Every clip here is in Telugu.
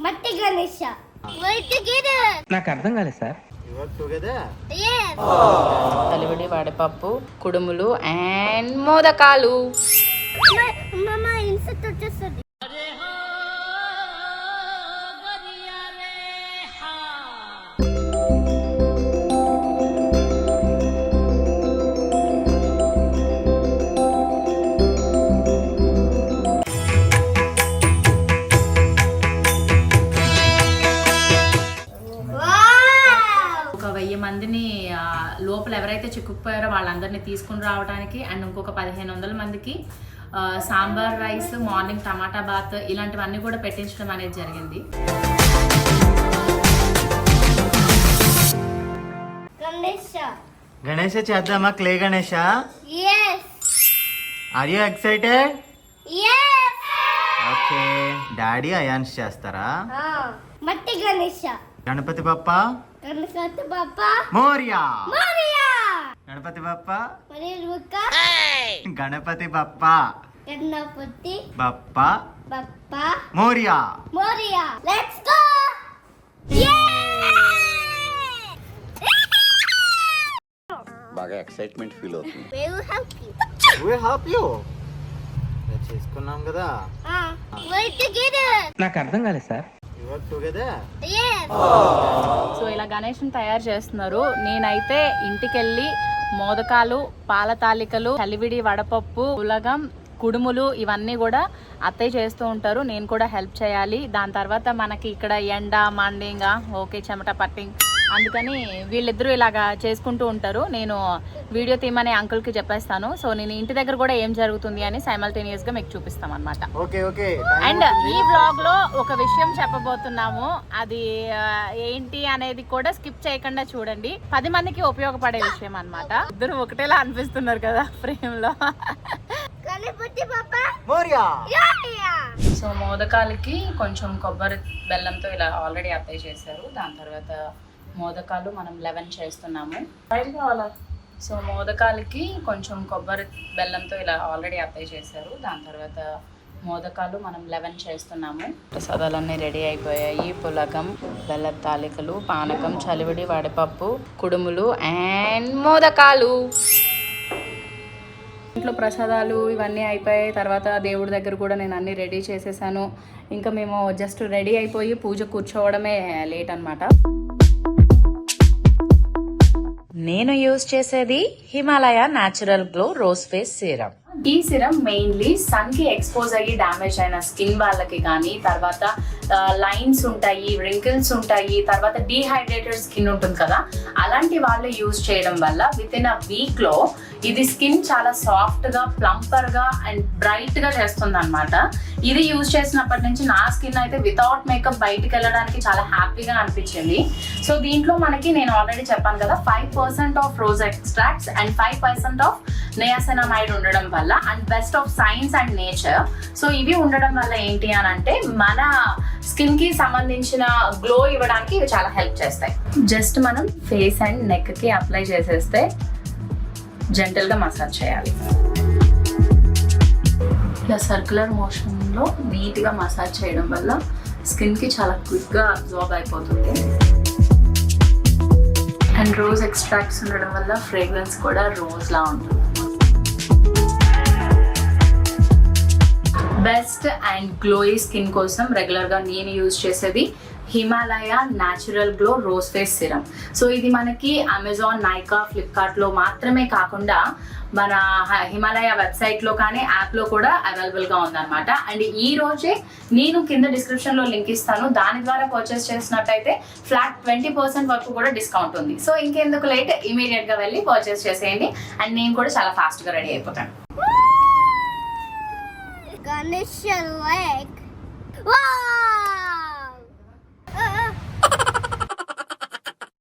మట్టి గణేష. నాకు అర్థం కాలేదు సార్. చలివిడి వడపప్పు, కుడుములు అండ్ మోదకాలు. ఒక 1000 మందిని లోపల ఎవరైతే చిక్కుకుపోయారో వాళ్ళందరినీ తీసుకుని రావడానికి అండ్ ఇంకొక 1500 మందికి sambar rice, morning tomato bath ఇలాంటివన్నీ కూడా పెట్టించడం అనేది జరిగింది. గణేష చేద్దామా? Clay Ganesha. Are you excited? Okay. Daddy Ayansh చేస్తారా? మట్టి గణేష. గణపతి బప్ప గణపతి బప్ప మోరియా. మోరియా. గణపతి బప్ప గణపతి గణపతి బప్ప గణపతి బప్ప బప్ప మోరియా. మోరియా. Let's go. బాగా ఎక్సైట్మెంట్ ఫీల్ అవుతుంది. We help you. చేసుకున్నాం కదా. నాకు అర్థం కాలేదు సార్. సో ఇలా గణేష్ని తయారు చేస్తున్నారు. నేనైతే ఇంటికెళ్ళి మోదకాలు, పాల తాలికలు, చలివిడి వడపప్పు, పులగం, కుడుములు ఇవన్నీ కూడా అత్తయ్య చేస్తూ ఉంటారు. నేను కూడా హెల్ప్ చేయాలి. దాని తర్వాత మనకి ఇక్కడ ఎండ మండింగ్ ఓకే చెమట పట్టింగ్, అందుకని వీళ్ళిద్దరూ ఇలాగా చేసుకుంటూ ఉంటారు. నేను వీడియో తీయమని అంకుల్కి చెప్పేస్తాను. సో నేను ఇంటి దగ్గర కూడా ఏం జరుగుతుంది అని సైమల్టేనియస్గా మీకు చూపిస్తాం అనమాట. అండ్ ఈ వ్లాగ్లో ఒక విషయం చెప్పబోతున్నాము. అది ఏంటి అనేది కూడా స్కిప్ చేయకుండా చూడండి. 10 మందికి ఉపయోగపడే విషయం అనమాట. ఇద్దరు ఒకటేలా అనిపిస్తున్నారు కదా ఫ్రేమ్లో. సో మోదకాలకి కొంచెం కొబ్బరి బెల్లంతో ఇలా ఆల్రెడీ అత్తయ్య చేశారు. దాని తర్వాత మోదకాలు మనం 11 చేస్తున్నాము. సో మోదకాలకి కొంచెం కొబ్బరి బెల్లంతో ఇలా ఆల్రెడీ అత్తయ్య చేశారు. దాని తర్వాత మోదకాలు మనం 11 చేస్తున్నాము. ప్రసాదాలన్నీ రెడీ అయిపోయాయి. పులగం, బెల్ల తాలికలు, పానకం, చలివిడి వడపప్పు, కుడుములు అండ్ మోదకాలు. ఇంట్లో ప్రసాదాలు ఇవన్నీ అయిపోయాయి. తర్వాత దేవుడి దగ్గర కూడా నేను అన్నీ రెడీ చేసేసాను. ఇంకా మేము జస్ట్ రెడీ అయిపోయి పూజ కూర్చోవడమే లేట్ అనమాట. నేను యూజ్ చేసేది Himalaya natural glow rose face serum. ఈ సిరం మెయిన్లీ సన్ కి ఎక్స్పోజ్ అయ్యి డ్యామేజ్ అయిన స్కిన్ వాళ్ళకి కానీ, తర్వాత లైన్స్ ఉంటాయి, రింకిల్స్ ఉంటాయి, తర్వాత డీహైడ్రేటెడ్ స్కిన్ ఉంటుంది కదా, అలాంటి వాళ్ళు యూజ్ చేయడం వల్ల విత్ ఇన్ అ వీక్ లో ఇది స్కిన్ చాలా సాఫ్ట్ గా, ప్లంపర్ గా అండ్ బ్రైట్ గా చేస్తుంది అనమాట. ఇది యూజ్ చేసినప్పటి నుంచి నా స్కిన్ అయితే వితౌట్ మేకప్ బయటికి వెళ్ళడానికి చాలా హ్యాపీగా అనిపించింది. సో దీంట్లో మనకి నేను ఆల్రెడీ చెప్పాను కదా 5% of rose extracts and 5% of niacinamide ఉండడం వల్ల and best of science and nature. So ఇవి ఉండడం వల్ల ఏంటి అని అంటే మన స్కిన్ కి సంబంధించిన గ్లో ఇవ్వడానికి ఇవి చాలా హెల్ప్ చేస్తాయి. జస్ట్ మనం ఫేస్ అండ్ నెక్ కి అప్లై చేసేస్తే జెంటల్ గా మసాజ్ చేయాలి. ఇలా సర్క్యులర్ మోషన్ లో నీట్ గా మసాజ్ చేయడం వల్ల స్కిన్ కి చాలా క్విక్ గా అబ్జార్బ్ అయిపోతుంది. అండ్ రోజ్ ఎక్స్ట్రాక్ట్స్ ఉండడం వల్ల ఫ్రేగ్రెన్స్ కూడా రోజ్ లా ఉంటుంది. బెస్ట్ అండ్ గ్లోయీ స్కిన్ కోసం రెగ్యులర్ గా నేను యూజ్ చేసేది Himalaya natural glow rose face serum. So ఇది మనకి అమెజాన్, నైకా, ఫ్లిప్కార్ట్ లో మాత్రమే కాకుండా మన హిమాలయ వెబ్సైట్ లో కానీ యాప్ లో కూడా అవైలబుల్ గా ఉందన్నమాట. అండ్ ఈ రోజే నేను కింద డిస్క్రిప్షన్ లో లింక్ ఇస్తాను. దాని ద్వారా పర్చేస్ చేసినట్టయితే ఫ్లాట్ 20% వరకు కూడా డిస్కౌంట్ ఉంది. సో ఇంకెందుకు లేట్, ఇమీడియట్ గా వెళ్ళి పర్చేస్ చేసేయండి. అండ్ నేను కూడా చాలా ఫాస్ట్ గా రెడీ అయిపోతాను.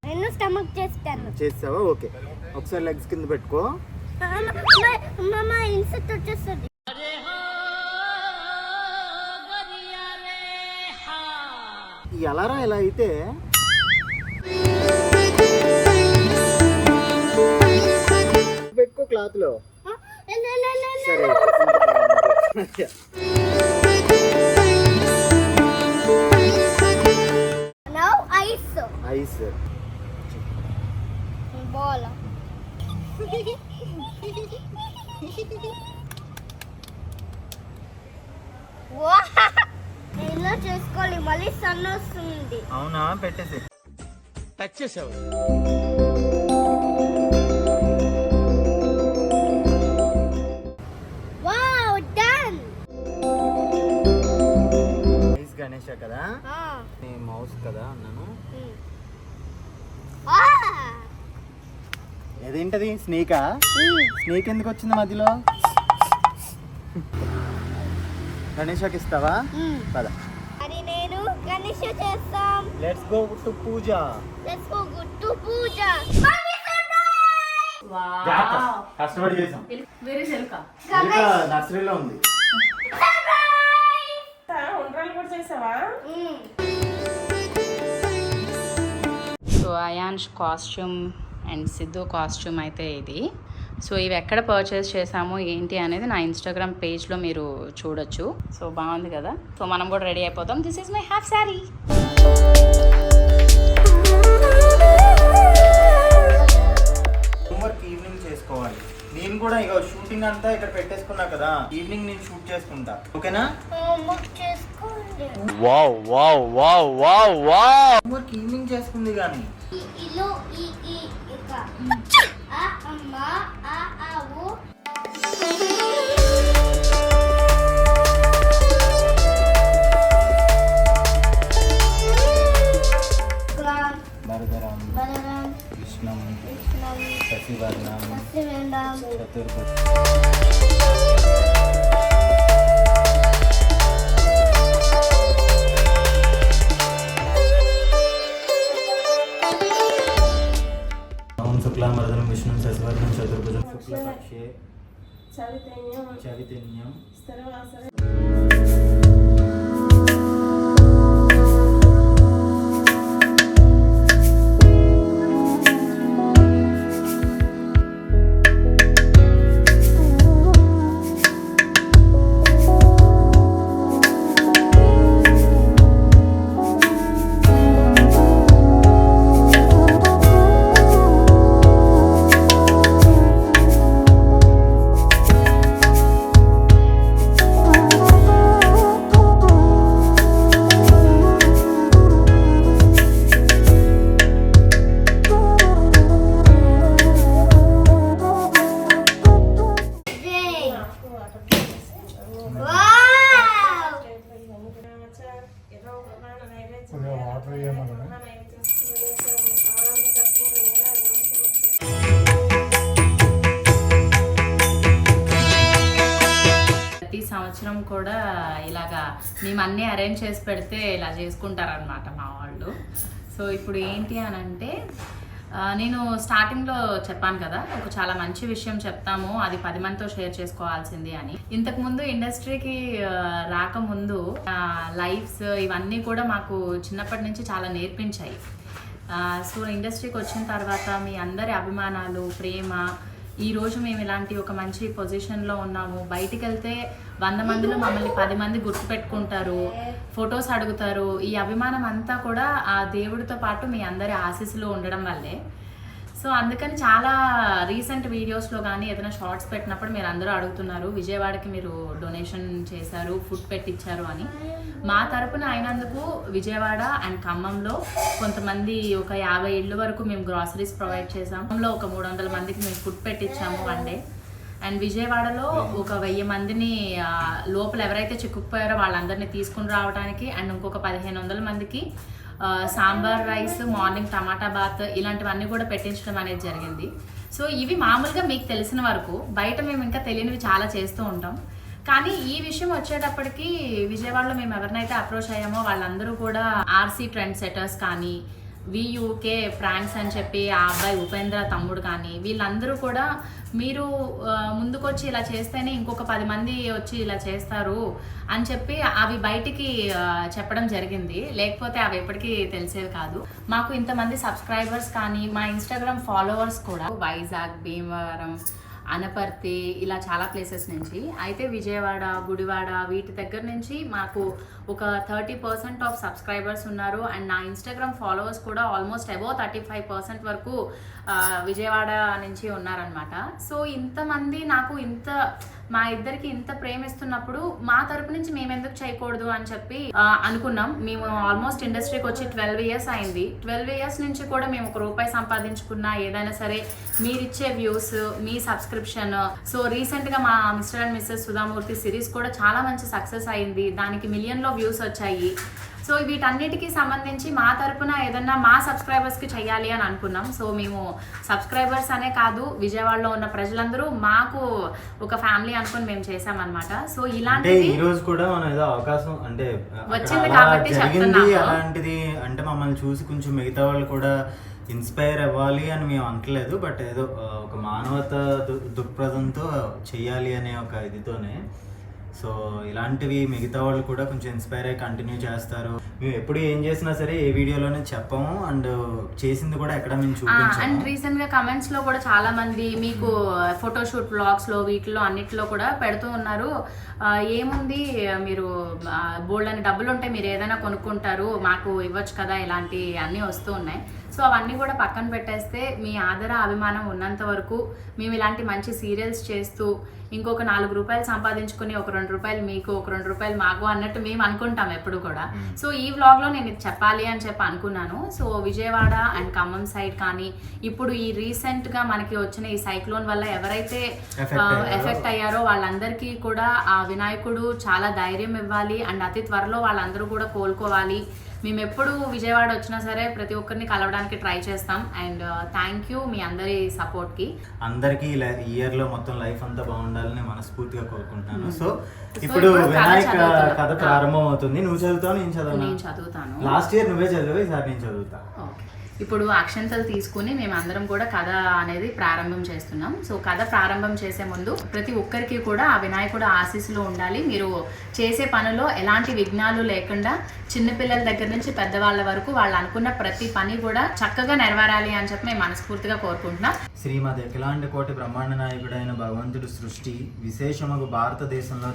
నేను స్టమక్ చేస్తాను. చేస్తావా? ఓకే, ఒకసారి లెగ్స్ కింద పెట్టుకో. ఇన్సెక్ట్ వచ్చేస్తుంది. ఎలారా ఇలా అయితే? పెట్టుకో క్లాత్ లో. సరే Now ice. ఐస్. Ball. ఇలా చేసుకోవాలి, మళ్ళీ సన్ వస్తుంది. అవునా, పెట్టేసి. టచ్ చేసావు. Wow, done. ఐస్ గణేష కదా, నీ మౌస్ కదా అన్నాను. ఏదేంటది, స్నేకా? స్నేక్ ఎందుకు వచ్చింది మధ్యలో? గణేషకి ఇస్తావా? పద. అని నేను గణేష్ చేస్తాం. Let's go to puja. Let's go to puja. కష్టపడి చేసాం. వేరే సెల్కా నర్సరీలో ఉంది. So Ayansh costume and Siddhu costume అయితే ఇది. సో ఇవి ఎక్కడ పర్చేస్ చేసాము ఏంటి అనేది నా ఇన్స్టాగ్రామ్ పేజ్లో మీరు చూడొచ్చు. సో బాగుంది కదా. సో మనం కూడా రెడీ అయిపోతాం. This is my half sari. Homework evening చేసుకోవాలి. నేను కూడా ఇక షూటింగ్ అంతా ఇక్కడ పెట్టేసుకున్నా కదా, ఈవినింగ్ నేను షూట్ చేసుకుంటా. ఓకేనా? హోంవర్క్ చేసుకోండి. హోంవర్క్ ఈవినింగ్ చేసుకుంది కానీ. ఇలో ఈ ఇక ఆ అమ్మ ఆ ఆవు. భరతరాం బలరాం కృష్ణం కృష్ణం శశివర్ణం సత్యవేంద్రం చతుర్భుజం. ఓం శుక్లాంబరధరం విష్ణుం శశివర్ణం చతుర్భుజం శుక్లపక్షే చైతన్యం. ప్రతి సంవత్సరం కూడా ఇలాగా మేము అన్నీ అరేంజ్ చేసి పెడితే ఇలా చేసుకుంటారనమాట మా వాళ్ళు. సో ఇప్పుడు ఏంటి అని అంటే నేను స్టార్టింగ్లో చెప్పాను కదా, ఒక చాలా మంచి విషయం చెప్తాము, అది 10 మందితో షేర్ చేసుకోవాల్సింది అని. ఇంతకుముందు ఇండస్ట్రీకి రాకముందు లైఫ్స్ ఇవన్నీ కూడా మాకు చిన్నప్పటి నుంచి చాలా నేర్పించాయి. సో ఇండస్ట్రీకి వచ్చిన తర్వాత మీ అందరి అభిమానాలు, ప్రేమ, ఈరోజు మేము ఇలాంటి ఒక మంచి పొజిషన్లో ఉన్నాము. బయటికి వెళ్తే 100 మందిలో మమ్మల్ని 10 మంది గుర్తుపెట్టుకుంటారు, ఫొటోస్ అడుగుతారు. ఈ అభిమానం అంతా కూడా ఆ దేవుడితో పాటు మీ అందరి ఆశీస్సులు ఉండడం వల్లే. సో అందుకని చాలా రీసెంట్ వీడియోస్లో కానీ ఏదైనా షార్ట్స్ పెట్టినప్పుడు మీరు అందరూ అడుగుతున్నారు, విజయవాడకి మీరు డొనేషన్ చేశారు, ఫుడ్ పెట్టించారు అని. మా తరపున అయినందుకు విజయవాడ అండ్ ఖమ్మంలో కొంతమంది ఒక 50 ఇళ్ళు వరకు మేము గ్రాసరీస్ ప్రొవైడ్ చేసాం. ఖమ్మంలో ఒక 300 మందికి మేము ఫుడ్ పెట్టించాము 1 డే. అండ్ విజయవాడలో ఒక 1000 మందిని లోపల ఎవరైతే చిక్కుకుపోయారో వాళ్ళందరినీ తీసుకుని రావడానికి, అండ్ ఇంకొక 1500 మందికి sambar rice, morning tomato bath ఇలాంటివన్నీ కూడా పెట్టించడం అనేది జరిగింది. సో ఇవి మామూలుగా మీకు తెలిసిన వరకు. బయట మేము ఇంకా తెలియనివి చాలా చేస్తూ ఉంటాం. కానీ ఈ విషయం వచ్చేటప్పటికి విజయవాడలో మేము ఎవరినైతే అప్రోచ్ అయ్యామో వాళ్ళందరూ కూడా ఆర్సీ ట్రెండ్ సెటర్స్ కానీ, VUK ప్రాంక్స్ అని చెప్పి ఆ అబ్బాయి ఉపేంద్ర తమ్ముడు కానీ, వీళ్ళందరూ కూడా మీరు ముందుకొచ్చి ఇలా చేస్తేనే ఇంకొక 10 మంది వచ్చి ఇలా చేస్తారు అని చెప్పి అవి బయటికి చెప్పడం జరిగింది. లేకపోతే అవి ఎప్పటికీ తెలిసేవి కాదు. మాకు ఇంతమంది సబ్స్క్రైబర్స్ కానీ మా ఇన్స్టాగ్రామ్ ఫాలోవర్స్ కూడా వైజాగ్, భీమవరం, అనపర్తి ఇలా చాలా ప్లేసెస్ నుంచి. అయితే విజయవాడ, గుడివాడ వీటి దగ్గర నుంచి మాకు ఒక 30% ఆఫ్ సబ్స్క్రైబర్స్ ఉన్నారు. అండ్ నా ఇన్స్టాగ్రామ్ ఫాలోవర్స్ కూడా ఆల్మోస్ట్ అబౌవ్ 35% వరకు విజయవాడ నుంచి ఉన్నారనమాట. సో ఇంతమంది నాకు మా ఇద్దరికి ఇంత ప్రేమిస్తున్నప్పుడు మా తరపు నుంచి మేము ఎందుకు చేయకూడదు అని చెప్పి అనుకున్నాం. మేము ఆల్మోస్ట్ ఇండస్ట్రీకి వచ్చి 12 ఇయర్స్ అయింది. 12 ఇయర్స్ నుంచి కూడా మేము ₹1 సంపాదించుకున్నా ఏదైనా సరే మీరిచ్చే వ్యూస్, మీ సబ్స్క్రిప్షన్. సో రీసెంట్గా మా mister and missus Sudha Murty series కూడా చాలా మంచి సక్సెస్ అయింది. దానికి మిలియన్లో వ్యూస్ వచ్చాయి. సో వీటన్నిటికీ సంబంధించి మా తరపున ఏదన్నా మా సబ్స్క్రైబర్స్కి చెయ్యాలి అని అనుకున్నాం. సో మేము సబ్స్క్రైబర్స్ అనే కాదు, విజయవాడలో ఉన్న ప్రజలందరూ మాకు ఒక ఫ్యామిలీ అనుకుని మేము చేసామన్నమాట. సో ఇలాంటి ఈ రోజు కూడా మనం ఏదో అవకాశం అంటే వచ్చింది కాబట్టి జరిగింది అలాంటిది అంటే మమ్మల్ని చూసి కొంచెం మిగతా వాళ్ళు కూడా ఇన్స్పైర్ అవ్వాలి అని మేము అనట్లేదు. బట్ ఏదో ఒక మానవత దృక్పథంతో చెయ్యాలి అనే ఒక ఇదితోనే. సో ఇలాంటివి మిగతా వాళ్ళు కూడా కొంచెం ఇన్స్పైర్ అయ్యి కంటిన్యూ చేస్తారు. మేము ఎప్పుడు ఏం చేసినా సరే ఏ వీడియోలోనే చెప్పము అండ్ చేసింది కూడా ఎక్కడ మేము చూపించాము. అండ్ రీసెంట్గా కమెంట్స్లో కూడా చాలా మంది మీకు ఫోటోషూట్ బ్లాగ్స్లో వీటిలో అన్నిట్లో కూడా పెడుతూ ఉన్నారు, ఏముంది మీరు బోల్డ్ అని డబ్బులు ఉంటే మీరు ఏదైనా కొనుక్కుంటారు, మాకు ఇవ్వచ్చు కదా, ఇలాంటి అన్నీ వస్తూ ఉన్నాయి. సో అవన్నీ కూడా పక్కన పెట్టేస్తే మీ ఆదర అభిమానం ఉన్నంత వరకు మేము ఇలాంటి మంచి సీరియల్స్ చేస్తూ ఇంకొక ₹4 సంపాదించుకుని ఒక ₹2 మీకు, ఒక ₹2 మాకు అన్నట్టు మేము అనుకుంటాం ఎప్పుడు కూడా. సో ఈ వ్లాగ్లో నేను ఇది చెప్పాలి అని చెప్పి అనుకున్నాను. So Vijayawada and Khammam side కానీ ఇప్పుడు ఈ రీసెంట్గా మనకి వచ్చిన ఈ సైక్లోన్ వల్ల ఎవరైతే ఎఫెక్ట్ అయ్యారో వాళ్ళందరికీ కూడా ఆ వినాయకుడు చాలా ధైర్యం ఇవ్వాలి అండ్ అతి త్వరలో వాళ్ళందరూ కూడా కోలుకోవాలి. మేము ఎప్పుడు విజయవాడ వచ్చినా సరే ప్రతి ఒక్కరిని కలవడానికి ట్రై చేస్తాం. అండ్ థ్యాంక్ యూ మీ అందరి సపోర్ట్కి. అందరికీ ఇయర్ లో మొత్తం లైఫ్ అంతా బాగుండాలని మనస్ఫూర్తిగా కోరుకుంటున్నాను. సో ఇప్పుడు వినాయక కథ ప్రారంభం అవుతుంది. నువ్వు చదువుతావు, నేను చదువుతాను. లాస్ట్ ఇయర్ నువ్వే చదివావు, ఈసారి నేను చదువుతా. ఇప్పుడు అక్షంతలు తీసుకుని మేము అందరం కూడా కథ అనేది ప్రారంభం చేస్తున్నాం. సో కథ ప్రారంభం చేసే ముందు ప్రతి ఒక్కరికి కూడా ఆ వినాయకుడు ఆశీస్సులు ఉండాలి. మీరు చేసే పనిలో ఎలాంటి విఘ్నాలు లేకుండా చిన్నపిల్లల దగ్గర నుంచి పెద్దవాళ్ళ వరకు వాళ్ళు అనుకున్న ప్రతి పని కూడా చక్కగా నెరవేరాలి అని చెప్పి మేము మనస్ఫూర్తిగా కోరుకుంటున్నాం. శ్రీమతి అఖిలాండ కోటి బ్రహ్మాండ నాయకుడైన భగవంతుడు సృష్టి విశేషముగు భారతదేశంలో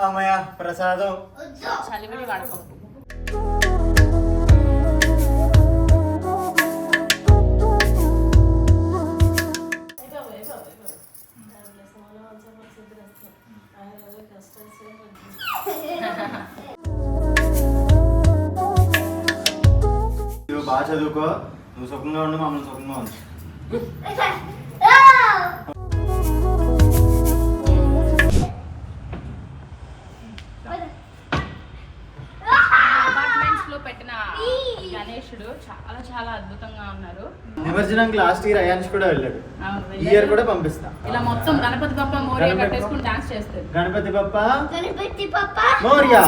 అమ్మయ్య ప్రసాదం చలివిడి వడపప్పు. నువ్వు బాగా చదువుకో, నువ్వు సుఖంగా ఉండు, మమ్మల్ని సుఖంగా ఉండు. పెట్టిన గణేశుడు చాలా చాలా అద్భుతంగా ఉన్నారు. నిమజ్జనానికి లాస్ట్ ఇయర్ అయాన్స్ కూడా వెళ్ళాడు. ఈ ఇయర్ కూడా పంపిస్తా. ఇలా మొత్తం గణపతి బప్ప మోరియా కట్టేసుకుని డాన్స్ చేస్తారు. గణపతి బప్ప మోరియా.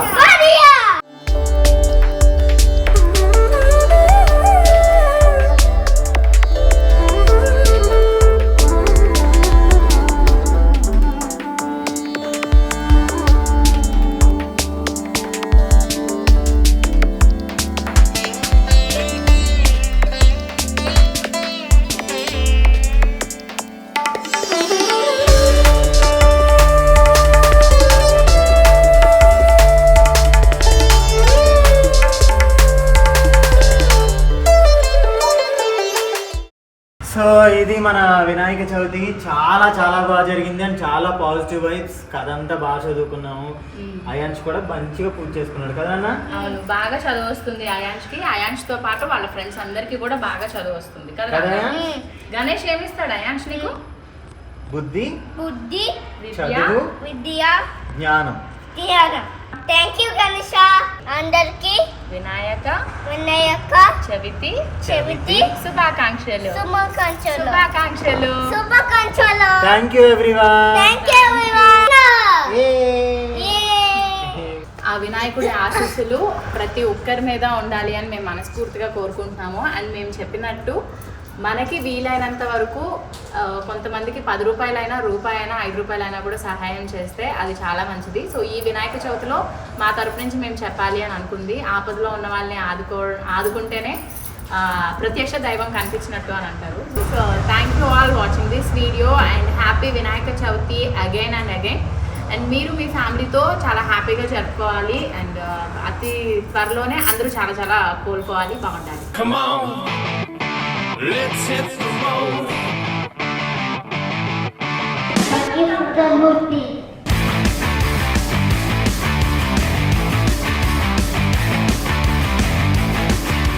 ఇది మన వినాయక చవితి చాలా చాలా బాగా జరిగింది అండ్ చాలా పాజిటివ్ వైబ్స్. కథ అంతా బాగా చదువుకున్నాము. అయాన్ష్ కూడా మంచిగా పూజ చేసుకున్నాడు కదా అన్న. అవును, బాగా చదువు వస్తుంది అయాన్ష్కి. అయాన్ష్ తో పాటు వాళ్ళ ఫ్రెండ్స్ అందరికి కూడా బాగా చదువు వస్తుంది కదా. గణేష్ ఏమిస్తాడు అయాన్ష్ నీకు? బుద్ధి, చదువు, విద్య, జ్ఞానం. Thank you Ganesha. అందరికి వినాయక చవితి శుభాకాంక్షలు. Thank you everyone. ఆ వినాయకుడి ఆశీస్సులు ప్రతి ఒక్కరి మీద ఉండాలి అని మేము మనస్ఫూర్తిగా కోరుకుంటున్నాము. అండ్ మేము చెప్పినట్టు మనకి వీలైనంత వరకు కొంతమందికి 10 రూపాయలైనా, రూపాయైనా, 5 రూపాయలైనా కూడా సహాయం చేస్తే అది చాలా మంచిది. సో ఈ వినాయక చవితిలో మా తరపు నుంచి మేము చెప్పాలి అని అనుకుంది, ఆపదలో ఉన్న వాళ్ళని ఆదుకుంటేనే ప్రత్యక్ష దైవం కనిపించినట్టు అని అంటారు. So thank you all watching this video and happy Vinayaka Chavithi again and again. And మీరు మీ ఫ్యామిలీతో చాలా హ్యాపీగా జరుపుకోవాలి అండ్ అతి త్వరలోనే అందరూ చాలా చాలా కోలుకోవాలి, బాగుండాలి. Come on, let's hit the road.